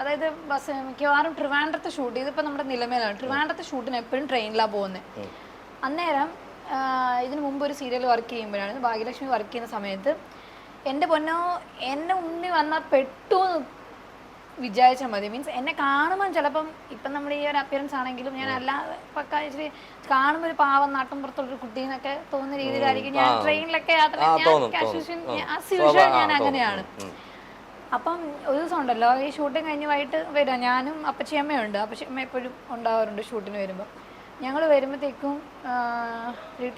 അതായത് ബസ് മിക്കവാറും ട്രിവാൻഡ്രത്ത് ഷൂട്ട് ഇതിപ്പോൾ നമ്മുടെ നിലമേലാണ്. ട്രിവാൻഡ്രത്ത് ഷൂട്ടിന് എപ്പോഴും ട്രെയിനിലാണ് പോകുന്നത്. അന്നേരം ഇതിന് മുമ്പ് ഒരു സീരിയൽ വർക്ക് ചെയ്യുമ്പോഴാണ് ഭാഗ്യലക്ഷ്മി വർക്ക് ചെയ്യുന്ന സമയത്ത് എൻ്റെ പൊന്നോ എന്നെ മുന്നിൽ വന്നാൽ പെട്ടു വിചാരിച്ചാൽ മതി. മീൻസ് എന്നെ കാണുമ്പോൾ ചിലപ്പം ഇപ്പം നമ്മുടെ ഈ ഒരു അപ്പിയറൻസ് ആണെങ്കിലും ഞാൻ അല്ലാതെ പക്ക ഇച്ചിരി കാണുമ്പോൾ ഒരു പാവം നാട്ടും പുറത്തുള്ളൊരു കുട്ടീന്നൊക്കെ തോന്നുന്ന രീതിയിലായിരിക്കും ഞാൻ ട്രെയിനിലൊക്കെ യാത്ര ഞാൻ അങ്ങനെയാണ്. അപ്പം ഒരു ദിവസം ഉണ്ടല്ലോ ഈ ഷൂട്ടിങ് കഴിഞ്ഞ് വൈകിട്ട് വരാം. ഞാനും അപ്പച്ചിയമ്മയുണ്ട്. അപ്പച്ചിയമ്മ എപ്പോഴും ഉണ്ടാവാറുണ്ട് ഷൂട്ടിന് വരുമ്പോൾ. ഞങ്ങൾ വരുമ്പോഴത്തേക്കും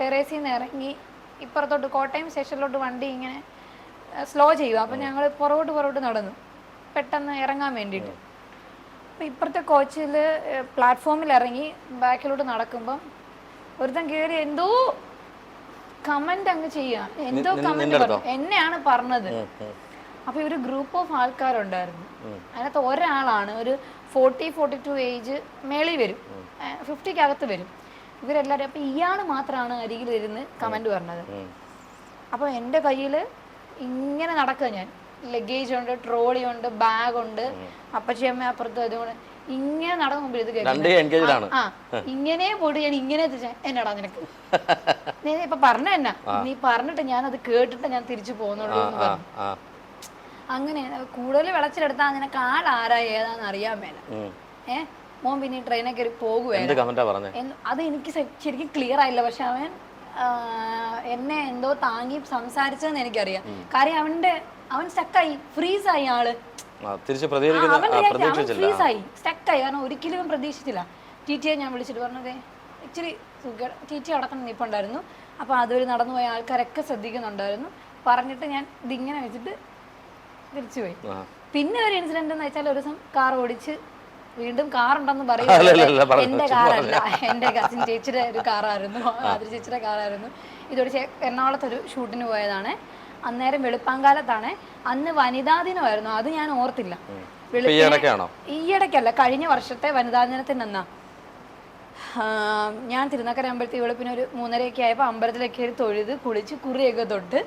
ടെറേസിൽ നിന്ന് ഇറങ്ങി ഇപ്പുറത്തോട്ട് കോട്ടയം സ്റ്റേഷനിലോട്ട് വണ്ടി ഇങ്ങനെ സ്ലോ ചെയ്യുക. അപ്പം ഞങ്ങൾ പുറകോട്ട് നടന്നു പെട്ടെന്ന് ഇറങ്ങാൻ വേണ്ടിയിട്ട്. അപ്പം ഇപ്പുറത്തെ കോച്ചിൽ പ്ലാറ്റ്ഫോമിൽ ഇറങ്ങി ബാക്കിലോട്ട് നടക്കുമ്പം ഒരുത്തൻ കയറി എന്തോ കമന്റ് അങ്ങ് ചെയ്യുക. എന്തോ കമന്റ് പറഞ്ഞു എന്നെയാണ് പറഞ്ഞത്. അപ്പൊ ഒരു ഗ്രൂപ്പ് ഓഫ് ആൾക്കാരുണ്ടായിരുന്നു. അതിനകത്ത് ഒരാളാണ് ഒരു 40-42 ഏജ് മേളിൽ വരും, 50-ക്കകത്ത് വരും ഇവരെല്ലാവരും. അപ്പൊ ഇയാൾ മാത്രമാണ് അരികിലിരുന്ന് കമന്റ് പറഞ്ഞത്. അപ്പൊ എൻ്റെ കയ്യിൽ ഇങ്ങനെ നടക്കുക, ഞാൻ ലഗേജ് ഉണ്ട്, ട്രോളി ഉണ്ട്, ബാഗ് ഉണ്ട്, അപ്പച്ചിയമ്മ അപ്പുറത്ത് അതുകൊണ്ട് ഇങ്ങനെ നടക്കുമ്പോൾ ഇത് കേൾക്കും. ഇങ്ങനെ പോയിട്ട് ഞാൻ ഇങ്ങനെ എന്നടാ നിനക്ക് നീ ഇപ്പൊ പറഞ്ഞ എന്നാ നീ പറഞ്ഞിട്ട് ഞാൻ അത് കേട്ടിട്ട് ഞാൻ തിരിച്ചു പോകുന്നുള്ളൂ എന്ന് പറഞ്ഞു. അങ്ങനെ കൂടുതൽ വിളച്ചിലെടുത്താൽ നിനക്ക് ആരാ ഏതാന്ന് അറിയാൻ മേല. മോൻ പിന്നെ ട്രെയിനെ കയറി പോകുകയായിരുന്നു. അത് എനിക്ക് ശരിക്കും ക്ലിയർ ആയില്ല. പക്ഷെ എന്നെ എന്തോ താങ്ങി സംസാരിച്ചതെന്ന് എനിക്കറിയാം. കാര്യം അവൻ സ്റ്റക്കായി, ഫ്രീസായി. ആള് ഫ്രീസായി, സ്റ്റക്കായി. കാരണം ഒരിക്കലും അവൻ പ്രതീക്ഷിച്ചില്ല. ടി.ടിയെ ഞാൻ വിളിച്ചിട്ട് പറഞ്ഞതേ ഇച്ചിരി ടി.ടി അവിടെ തന്നെ നിൽപ്പുണ്ടായിരുന്നു. അപ്പോൾ അതുവഴി നടന്നുപോയ ആൾക്കാരൊക്കെ ശ്രദ്ധിക്കുന്നുണ്ടായിരുന്നു. പറഞ്ഞിട്ട് ഞാൻ ഇതിങ്ങനെ വെച്ചിട്ട് തിരിച്ചുപോയി. പിന്നെ ഒരു ഇൻസിഡന്റ് എന്ന് വെച്ചാൽ ഒരു ദിവസം കാർ ഓടിച്ച് വീണ്ടും കാറുണ്ടെന്ന് പറയുന്നത് എന്റെ കാറല്ല, എന്റെ കസിൻ ചേച്ചിയുടെ ഒരു കാറായിരുന്നു, ആതിര ചേച്ചിയുടെ കാറായിരുന്നു. ഇതോടെ എറണാകുളത്തൊരു ഷൂട്ടിന് പോയതാണ്. അന്നേരം വെളുപ്പാങ്കാലത്താണ്. അന്ന് വനിതാ ദിനമായിരുന്നു. അത് ഞാൻ ഓർത്തില്ല. ഈയിടയ്ക്കല്ല, കഴിഞ്ഞ വർഷത്തെ വനിതാ ദിനത്തിന് എന്നാ ഞാൻ തിരുനക്കര അമ്പലത്തിൽ വെളുപ്പിന് ഒരു 3:30 ആയപ്പോൾ അമ്പലത്തിലേക്ക് തൊഴുത് കുളിച്ച് കുറിയൊക്കെ തൊട്ട്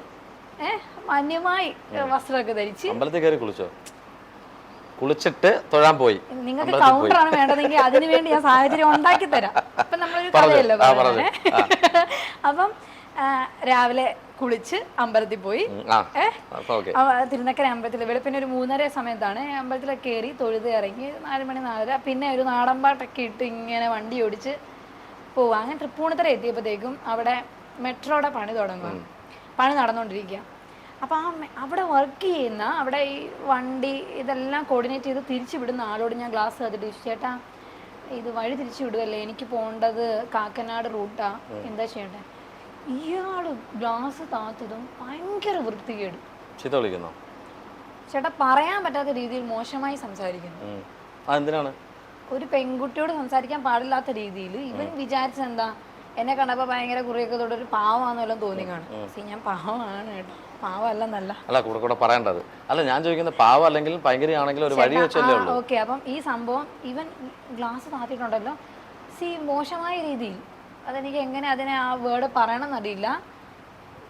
മാന്യമായി വസ്ത്രമൊക്കെ ധരിച്ച് അമ്പലത്തിൽ കയറി കുളിച്ചോ? കുളിച്ചിട്ട് തൊഴാൻ പോയി. നിങ്ങൾക്ക് കൗണ്ടറാണ് വേണ്ടതെങ്കിൽ അതിനു വേണ്ടി ഞാൻ സാഹചര്യം ഉണ്ടാക്കി തരാം. ഇപ്പൊ നമ്മളൊരു കഥയല്ലോ പറയുന്നത്. അപ്പം രാവിലെ കുളിച്ച് അമ്പലത്തിൽ പോയി. തിരുനക്കര അമ്പലത്തിൽ വെളുപ്പിന് ഒരു 3:30 സമയത്താണ് അമ്പലത്തിലൊക്കെ കയറി തൊഴുത് ഇറങ്ങി 4 മണി 4:30. പിന്നെ ഒരു നാടൻ പാട്ടൊക്കെ ഇട്ട് ഇങ്ങനെ വണ്ടി ഓടിച്ച് പോവുക. അങ്ങനെ തൃപ്പൂണിത്തുറ എത്തിയപ്പോഴത്തേക്കും അവിടെ മെട്രോയുടെ പണി തുടങ്ങുക, പണി നടന്നുകൊണ്ടിരിക്കുക. അപ്പോൾ അവിടെ വർക്ക് ചെയ്യുന്ന, അവിടെ ഈ വണ്ടി ഇതെല്ലാം കോർഡിനേറ്റ് ചെയ്ത് തിരിച്ചു വിടുന്ന ആളോട് ഞാൻ ഗ്ലാസ് കത്തിട്ട് ചേട്ടാ ഇത് വഴി തിരിച്ചു വിടുകയല്ലേ, എനിക്ക് പോകേണ്ടത് കാക്കനാട് റൂട്ടാ, എന്താ ചെയ്യണ്ടേ? ഇയാള് ഗ്ലാസ് താത്തതും ഭയങ്കര വൃത്തികേട്. ചേട്ടാ പറയാൻ പറ്റാത്ത രീതിയിൽ മോശമായി സംസാരിക്കുന്നു. ഒരു പെൺകുട്ടിയോട് സംസാരിക്കാൻ പാടില്ലാത്ത രീതിയിൽ. ഇവൻ വിചാരിച്ചെന്താ എന്നെ കണ്ടപ്പോ ഭയങ്കര കുറിയൊക്കെ തൊട്ടൊരു പാവാന്നെല്ലാം തോന്നി കാണും. ഞാൻ പാവമാണ് കേട്ടോ, പാവല്ലെന്നല്ല. അല്ല കൂടെ പറയേണ്ടത്. അല്ല ഞാൻ ചോദിക്കുന്നത് പാവം അല്ലെങ്കിൽ ഭയങ്കരയാണെങ്കിൽ ഒരു വഴി വെച്ചല്ലേ ഉള്ളൂ. ഓക്കെ, അപ്പം ഈ സംഭവം ഇവൻ ഗ്ലാസ് താത്തിട്ടുണ്ടല്ലോ മോശമായ രീതിയിൽ. അതെനിക്ക് എങ്ങനെ അതിനെ ആ വേർഡ് പറയണമെന്നറിയില്ല.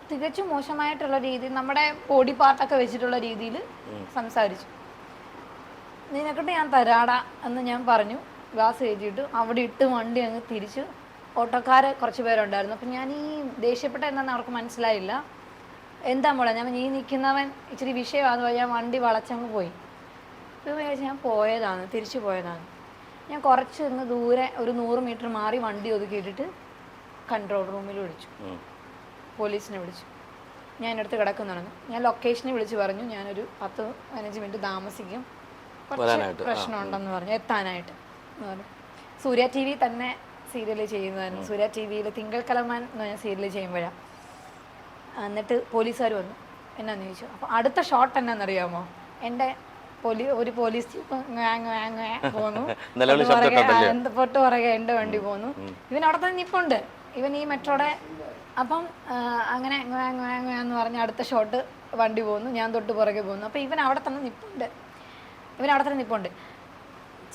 തികച്ചും മോശമായിട്ടുള്ള രീതിയിൽ നമ്മുടെ ബോഡി പാർട്ടൊക്കെ വെച്ചിട്ടുള്ള രീതിയിൽ സംസാരിച്ചു. നിനക്കിട്ട് ഞാൻ തരാടാ എന്ന് ഞാൻ പറഞ്ഞു. ഗ്ലാസ് കയറ്റിയിട്ട് അവിടെ ഇട്ട് വണ്ടി അങ്ങ് തിരിച്ചു. ഓട്ടോക്കാർ കുറച്ച് പേരുണ്ടായിരുന്നു. അപ്പം ഞാൻ ഈ ദേഷ്യപ്പെട്ട എന്താണെന്ന് അവർക്ക് മനസ്സിലായില്ല. എന്താ മോളെ ഞാൻ ഈ നിൽക്കുന്നവൻ ഇച്ചിരി വിഷയമാണെന്ന് പറഞ്ഞാൽ ഞാൻ വണ്ടി വളച്ചങ്ങ് പോയി. ഇത് വിചാരിച്ച് ഞാൻ പോയതാണ്, തിരിച്ചു പോയതാണ്. ഞാൻ കുറച്ച് ഒന്ന് ദൂരെ ഒരു 100 മീറ്റർ മാറി വണ്ടി ഒതുക്കിയിട്ടിട്ട് കൺട്രോൾ റൂമിൽ വിളിച്ചു, പോലീസിനെ വിളിച്ചു. ഞാൻ എൻ്റെ അടുത്ത് കിടക്കുന്നുണ്ടെന്ന്. ഞാൻ ലൊക്കേഷനെ വിളിച്ച് പറഞ്ഞു ഞാനൊരു 10-15 മിനിറ്റ് താമസിക്കും, കുറച്ച് പ്രശ്നമുണ്ടെന്ന് പറഞ്ഞു എത്താനായിട്ട് എന്ന് പറഞ്ഞു. സൂര്യ TV തന്നെ സീരിയൽ ചെയ്യുന്നതായിരുന്നു. സൂര്യ TV തിങ്കൾ കലമാൻ എന്ന് പറഞ്ഞ സീരിയൽ ചെയ്യുമ്പോഴാണ്. എന്നിട്ട് പോലീസുകാർ വന്നു. എന്നാന്ന് ചോദിച്ചു. അപ്പോൾ അടുത്ത ഷോട്ട് എന്നാന്നറിയാമോ? എൻ്റെ ഒരു പോലീസ് ജീപ്പ് പോന്നു, പൊട്ട് പുറകെ എൻ്റെ വണ്ടി പോന്നു. ഇവൻ അവിടെ തന്നെ നിപ്പുണ്ട്, ഇവൻ ഈ മെട്രോയുടെ. അപ്പം അങ്ങനെ എന്ന് പറഞ്ഞ് അടുത്ത ഷോട്ട് വണ്ടി പോകുന്നു, ഞാൻ തൊട്ട് പുറകെ പോകുന്നു. അപ്പം ഇവൻ അവിടെ തന്നെ നിപ്പുണ്ട്.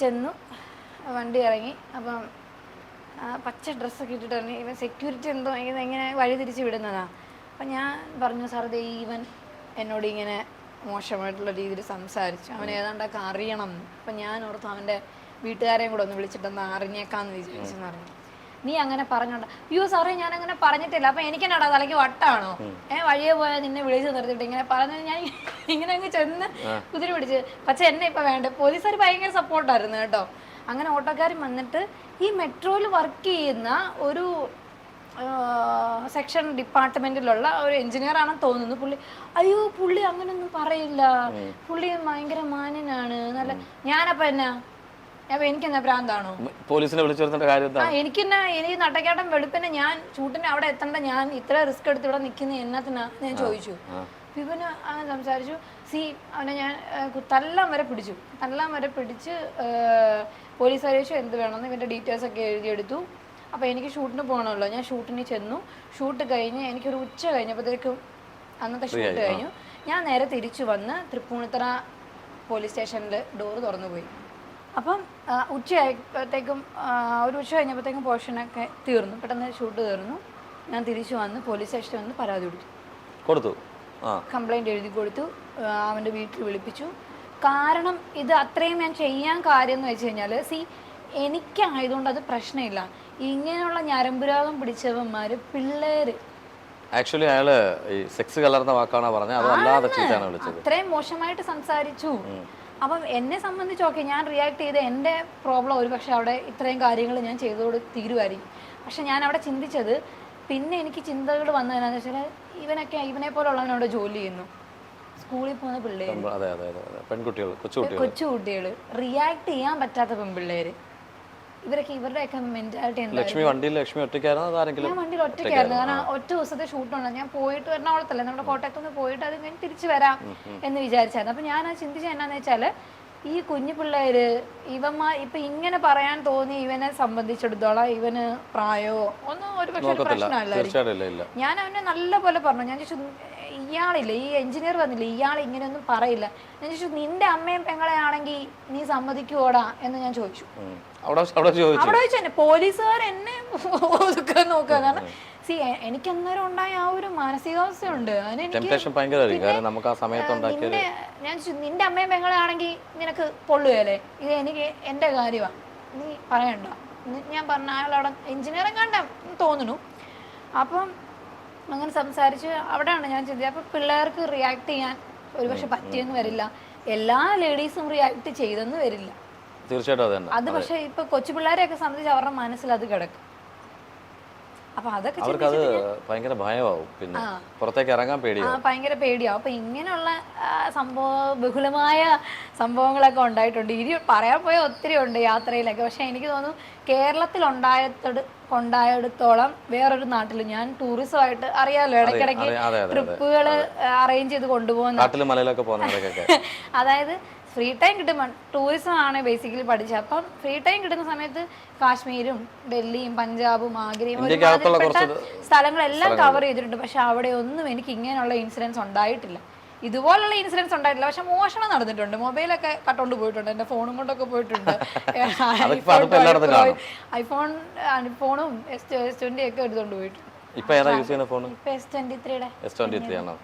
ചെന്നു വണ്ടി ഇറങ്ങി. അപ്പം പച്ച ഡ്രസ്സൊക്കെ ഇട്ടിട്ട് തന്നെ ഇവൻ സെക്യൂരിറ്റി എന്തോ എങ്ങനെ വഴി തിരിച്ച് വിടുന്നതാണ്. അപ്പം ഞാൻ പറഞ്ഞു സാർ ദേ ഇവൻ എന്നോട് ഇങ്ങനെ മോശമായിട്ടുള്ള രീതിയിൽ സംസാരിച്ചു. അവൻ ഏതാണ്ടൊക്കെ അറിയണം. അപ്പം ഞാൻ ഓർത്തു അവൻ്റെ വീട്ടുകാരെയും കൂടെ ഒന്ന് വിളിച്ചിട്ടൊന്ന് അറിഞ്ഞേക്കാന്ന് വിചാരിച്ചെന്ന് പറഞ്ഞു. നീ അങ്ങനെ പറഞ്ഞോണ്ട? അയ്യോ സാറേ ഞാൻ അങ്ങനെ പറഞ്ഞിട്ടില്ല. അപ്പൊ എനിക്കെന്നാടാ തലയ്ക്ക് വട്ടാണോ? വഴിയെ പോയാൽ നിന്നെ വിളിച്ച് നിർത്തിയിട്ട് ഇങ്ങനെ പറഞ്ഞത് ഞാൻ ഇങ്ങനെ അങ്ങ് ചെന്ന് കുതിരി പിടിച്ച്. പക്ഷെ എന്നെ ഇപ്പൊ വേണ്ട. പോലീസുകാർ ഭയങ്കര സപ്പോർട്ടായിരുന്നു കേട്ടോ. അങ്ങനെ ഓട്ടോക്കാരൻ വന്നിട്ട് ഈ മെട്രോയിൽ വർക്ക് ചെയ്യുന്ന ഒരു സെക്ഷൻ ഡിപ്പാർട്ട്മെന്റിലുള്ള ഒരു എഞ്ചിനീയർ ആണെന്ന് തോന്നുന്നു. അയ്യോ പുള്ളി അങ്ങനൊന്നും പറയില്ല, പുള്ളി ഭയങ്കര മാന്യനാണ് നല്ല. ഞാനപ്പോ എന്നാ അപ്പൊ എനിക്കെന്നാ ഭ്രാന്താണോ? പോലീസിനെ വിളിച്ചിരുന്ന കാര്യം എനിക്കെന്നാ എനിക്ക് നട്ടക്കാട്ടം വെളുപ്പിനെ ഞാൻ ഷൂട്ടിന് അവിടെ എത്തണ്ട, ഞാൻ ഇത്ര റിസ്ക് എടുത്ത് ഇവിടെ നിൽക്കുന്ന എന്നത്തിനാ ഞാൻ ചോദിച്ചു. ഇവന് അങ്ങനെ സംസാരിച്ചു. അവനെ ഞാൻ തല്ലാൻ വരെ പിടിച്ച് പോലീസുകാർ ചോദിച്ചു എന്ത് വേണമെന്ന്. ഇവൻ്റെ ഡീറ്റെയിൽസ് ഒക്കെ എഴുതിയെടുത്തു. അപ്പോൾ എനിക്ക് ഷൂട്ടിന് പോകണമല്ലോ. ഞാൻ ഷൂട്ടിന് ചെന്നു. ഷൂട്ട് കഴിഞ്ഞ് എനിക്കൊരു ഉച്ച കഴിഞ്ഞപ്പോഴത്തേക്കും അന്നത്തെ ഷൂട്ട് കഴിഞ്ഞു. ഞാൻ നേരെ തിരിച്ചു വന്ന് തൃപ്പൂണിത്തറ പോലീസ് സ്റ്റേഷനിൽ ഡോറ് തുറന്നു പോയി. അപ്പം ഉച്ചയായപ്പോഴത്തേക്കും ഒരു ഉച്ച കഴിഞ്ഞപ്പോഴത്തേക്കും പോർഷനൊക്കെ തീർന്നു. പെട്ടെന്ന് ഷൂട്ട് തീർന്നു. ഞാൻ തിരിച്ചു വന്ന് പോലീസ് സ്റ്റേഷനിൽ വന്ന് പരാതി കൊടുത്തു. കംപ്ലൈൻറ്റ് എഴുതി കൊടുത്തു. അവൻ്റെ വീട്ടിൽ വിളിപ്പിച്ചു. കാരണം ഇത് അത്രയും ഞാൻ ചെയ്യാൻ കാര്യം എന്ന് വെച്ച് കഴിഞ്ഞാൽ എനിക്കായതുകൊണ്ട് അത് പ്രശ്നമില്ല. ഇങ്ങനെയുള്ള ഞരമ്പുരോഗം പിടിച്ചവന്മാർ പിള്ളേര് ആക്ച്വലി അയാള് ഈ സെക്സ് കലർന്ന വാക്കാണോ പറഞ്ഞത്, അതല്ലാതെ ചീത്തയാണ് വിളിച്ചത്. അത്രയും മോശമായിട്ട് സംസാരിച്ചു. അപ്പം എന്നെ സംബന്ധിച്ച് ഓക്കെ, ഞാൻ റിയാക്ട് ചെയ്ത് എൻ്റെ പ്രോബ്ലം ഒരു പക്ഷെ അവിടെ ഇത്രയും കാര്യങ്ങൾ ഞാൻ ചെയ്തോട് തീരുമായിരിക്കും. പക്ഷെ ഞാൻ അവിടെ ചിന്തിച്ചത്, പിന്നെ എനിക്ക് ചിന്തകൾ വന്നതെന്നു വെച്ചാൽ ഇവനെ പോലുള്ളവനവിടെ ജോലി ചെയ്യുന്നു, സ്കൂളിൽ പോകുന്ന പിള്ളേർ, കൊച്ചുകുട്ടികൾ, റിയാക്ട് ചെയ്യാൻ പറ്റാത്ത പെൺപിള്ളേര്, ഇവരുടെയൊക്കെ മെന്റാലിറ്റി എന്താ? ലക്ഷ്മി വണ്ടിയിൽ ഒറ്റയ്ക്കായിരുന്നു. ഞാൻ വണ്ടിയിൽ ഒറ്റയ്ക്കായിരുന്നു. കാരണം ഒറ്റ ദിവസത്തെ ഷൂട്ടുണ്ട്. ഞാൻ പോയിട്ട് എറണാകുളത്തല്ലേ, നമ്മുടെ കോട്ടയത്ത് നിന്ന് പോയിട്ട് അത് കഴിഞ്ഞ് തിരിച്ചു വരാം എന്ന് വിചാരിച്ചായിരുന്നു. അപ്പം ഞാൻ ചിന്തിച്ചത് എന്നാന്ന് വെച്ചാൽ, ഈ കുഞ്ഞു പിള്ളേര് ഇപ്പൊ ഇങ്ങനെ പറയാൻ തോന്നി ഇവനെ സംബന്ധിച്ചിടത്തോളം ഇവന് പ്രായമോ ഒന്നും ഒരു പക്ഷേ പ്രശ്നമല്ലായിരിക്കും. ഞാൻ അവനെ നല്ല പോലെ പറഞ്ഞു. ഞാൻ ചോദിച്ചു ഇയാളില്ലേ, ഈ എഞ്ചിനീയർ വന്നില്ലേ, ഇയാൾ ഇങ്ങനെയൊന്നും പറയില്ല. ഞാൻ ചോദിച്ചു നിന്റെ അമ്മയും പെങ്ങളെ ആണെങ്കിൽ നീ സമ്മതിക്കുവോടാ എന്ന് ഞാൻ ചോദിച്ചു. അവിടെ ചോദിച്ചു തന്നെ പോലീസുകാർ എന്നെ ഒതുക്കാൻ നോക്കുക. കാരണം എനിക്ക് അന്നേരം ഉണ്ടായ ആ ഒരു മാനസികാവസ്ഥയുണ്ട്. ഞാൻ നിന്റെ അമ്മയും പെങ്ങളെ ആണെങ്കിൽ നിനക്ക് പൊള്ളുകയല്ലേ, ഇത് എനിക്ക് എന്റെ കാര്യമാണ്, നീ പറയണ്ട. ഞാൻ പറഞ്ഞ അയാളവിടെ എഞ്ചിനീയറിംഗ് കണ്ട തോന്നുന്നു. അപ്പം അങ്ങനെ സംസാരിച്ച് അവിടെയാണ് ഞാൻ ചിന്തിച്ചത്. അപ്പം പിള്ളേർക്ക് റിയാക്ട് ചെയ്യാൻ ഒരുപക്ഷെ പറ്റിയെന്ന് വരില്ല, എല്ലാ ലേഡീസും റിയാക്ട് ചെയ്തെന്ന് വരില്ല. തീർച്ചയായിട്ടും അത് പക്ഷെ ഇപ്പൊ കൊച്ചു പിള്ളേരെയൊക്കെ സംബന്ധിച്ച് അവരുടെ മനസ്സിൽ അത് കിടക്കും. അപ്പൊ അതൊക്കെ ഭയങ്കര ഭയമാവും, പിന്നെ പുറത്തേക്ക് ഇറങ്ങാൻ പേടിയാവും, ഭയങ്കര പേടിയാവും. അപ്പൊ ഇങ്ങനെയുള്ള ബഹുലമായ സംഭവങ്ങളൊക്കെ ഉണ്ടായിട്ടുണ്ട്. ഇനി പറയാൻ പോയ ഒത്തിരി ഉണ്ട് യാത്രയിലൊക്കെ. പക്ഷെ എനിക്ക് തോന്നുന്നു കേരളത്തിൽ ഉണ്ടായിടത്തോളം വേറൊരു നാട്ടിൽ, ഞാൻ ടൂറിസമായിട്ട് അറിയാലോ, ഇടയ്ക്കിടയ്ക്ക് ട്രിപ്പുകൾ അറേഞ്ച് ചെയ്ത് കൊണ്ടുപോകുന്ന, അതായത് ഫ്രീ ടൈം കിട്ടുമ്പോൾ ടൂറിസം ആണ് ബേസിക്കലി പഠിച്ചത്. അപ്പം ഫ്രീ ടൈം കിട്ടുന്ന സമയത്ത് കാശ്മീരും ഡൽഹിയും പഞ്ചാബും ആഗ്രയും ഒരുമാതിരിപ്പെട്ട സ്ഥലങ്ങളെല്ലാം കവർ ചെയ്തിട്ടുണ്ട്. പക്ഷെ അവിടെ ഒന്നും എനിക്ക് ഇങ്ങനെയുള്ള ഇൻസിഡൻസ് ഉണ്ടായിട്ടില്ല. ഇതുപോലുള്ള ഇൻസിഡൻസ് ഉണ്ടായിട്ടില്ല. പക്ഷെ മോഷണം നടന്നിട്ടുണ്ട്, മൊബൈലൊക്കെ കട്ടോണ്ട് പോയിട്ടുണ്ട്, എൻ്റെ ഫോണും കൊണ്ടൊക്കെ പോയിട്ടുണ്ട്. ഐഫോണും S20 ഒക്കെ എടുത്തോണ്ട് പോയിട്ടുണ്ട്. ഇപ്പൊ S23 ആണോ?